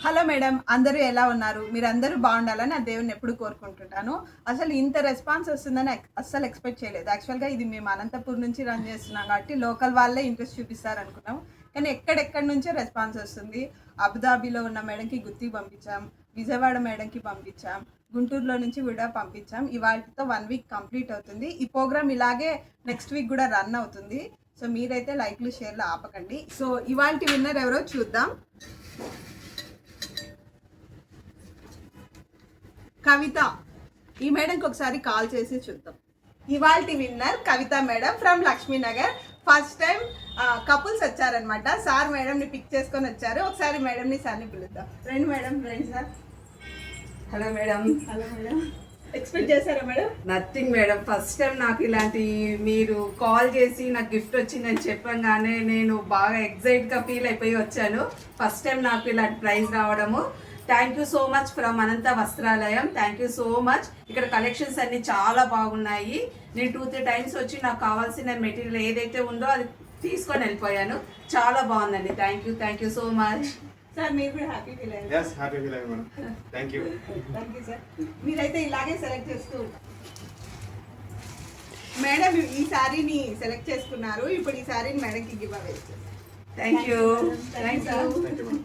Hello madam, అందరూ ఎలా ఉన్నారు? మీరందరూ బాగుండాలని ఆ దేవుడిని ఎప్పుడు కోరుకుంటుంటాను. అసలు ఇంత రెస్పాన్స్ వస్తుందని అస్సలు ఎక్స్‌పెక్ట్ చేయలేదు. యాక్చువల్‌గా ఇది మేము అనంతపూర్ నుంచి రన్ చేస్తున్నాం కాబట్టి లోకల్ వాళ్ళే ఇంట్రెస్ట్ చూపిస్తారనుకున్నాం. కానీ ఎక్కడెక్కడి నుంచో రెస్పాన్స్ వస్తుంది. అబుదాబిలో ఉన్న మేడంకి గుత్తి పంపించాం. విజయవాడ మేడంకి పంపించాం. గుంటూరులో నుంచి కూడా పంపించాం. ఇవాల్టితో 1 వీక్ కంప్లీట్ అవుతుంది. ఈ ప్రోగ్రామ్ ఇలాగే నెక్స్ట్ వీక్ కూడా రన్ అవుతుంది. సో మీరైతే లైక్‌లు, షేర్‌లు ఆపకండి. సో ఇవాల్టి విన్నర్ ఎవరో చూద్దాం. కవిత. ఈ మేడంకి ఒకసారి కాల్ చేసి చూద్దాం. ఇవాల్టి winner Kavitha madam from Lakshminagar. First time couples వచ్చారనమాట. సార్ మేడంని పిక్ చేసుకొని వచ్చారు. ఒకసారి మేడంని సార్ని పిలుద్దాం. రండి మేడం, రండి sir. Hello madam. Hello madam. Expect చేశారా madam? Nothing madam, first time నాకు ఇలాంటి మీరు కాల్ చేసి నాకు గిఫ్ట్ వచ్చిందని చెప్పగానే నేను బాగా ఎగ్జైట్గా ఫీల్ అయిపోయి వచ్చాను. ఫస్ట్ టైం నాకు ఇలాంటి ప్రైజ్ రావడము. Thank you so much from Anantha Vastralayam. Thank you so much. ఇక్కడ కలెక్షన్స్ అన్ని చాలా బాగున్నాయి. నేను 2-3 టైమ్స్ వచ్చి నాకు కావాల్సిన మెటీరియల్ ఏదైతే ఉందో అది తీసుకొని వెళ్ళిపోయాను. చాలా బాగుందండి. Thank you so much. Sir మీరు కూడా హ్యాపీ ఫీల్ అయ్యారు? yes హ్యాపీ ఫీల్ అయ్యాను మేడం. Thank you sir. మీరైతే ఇలాగే సెలెక్ట్ చేస్తూ మేడం ఈ సారీని సెలెక్ట్ చేసుకున్నారు. ఇప్పుడు ఈ సారీని మేడంకి give away. Thank you. Thank you. Thank you madam.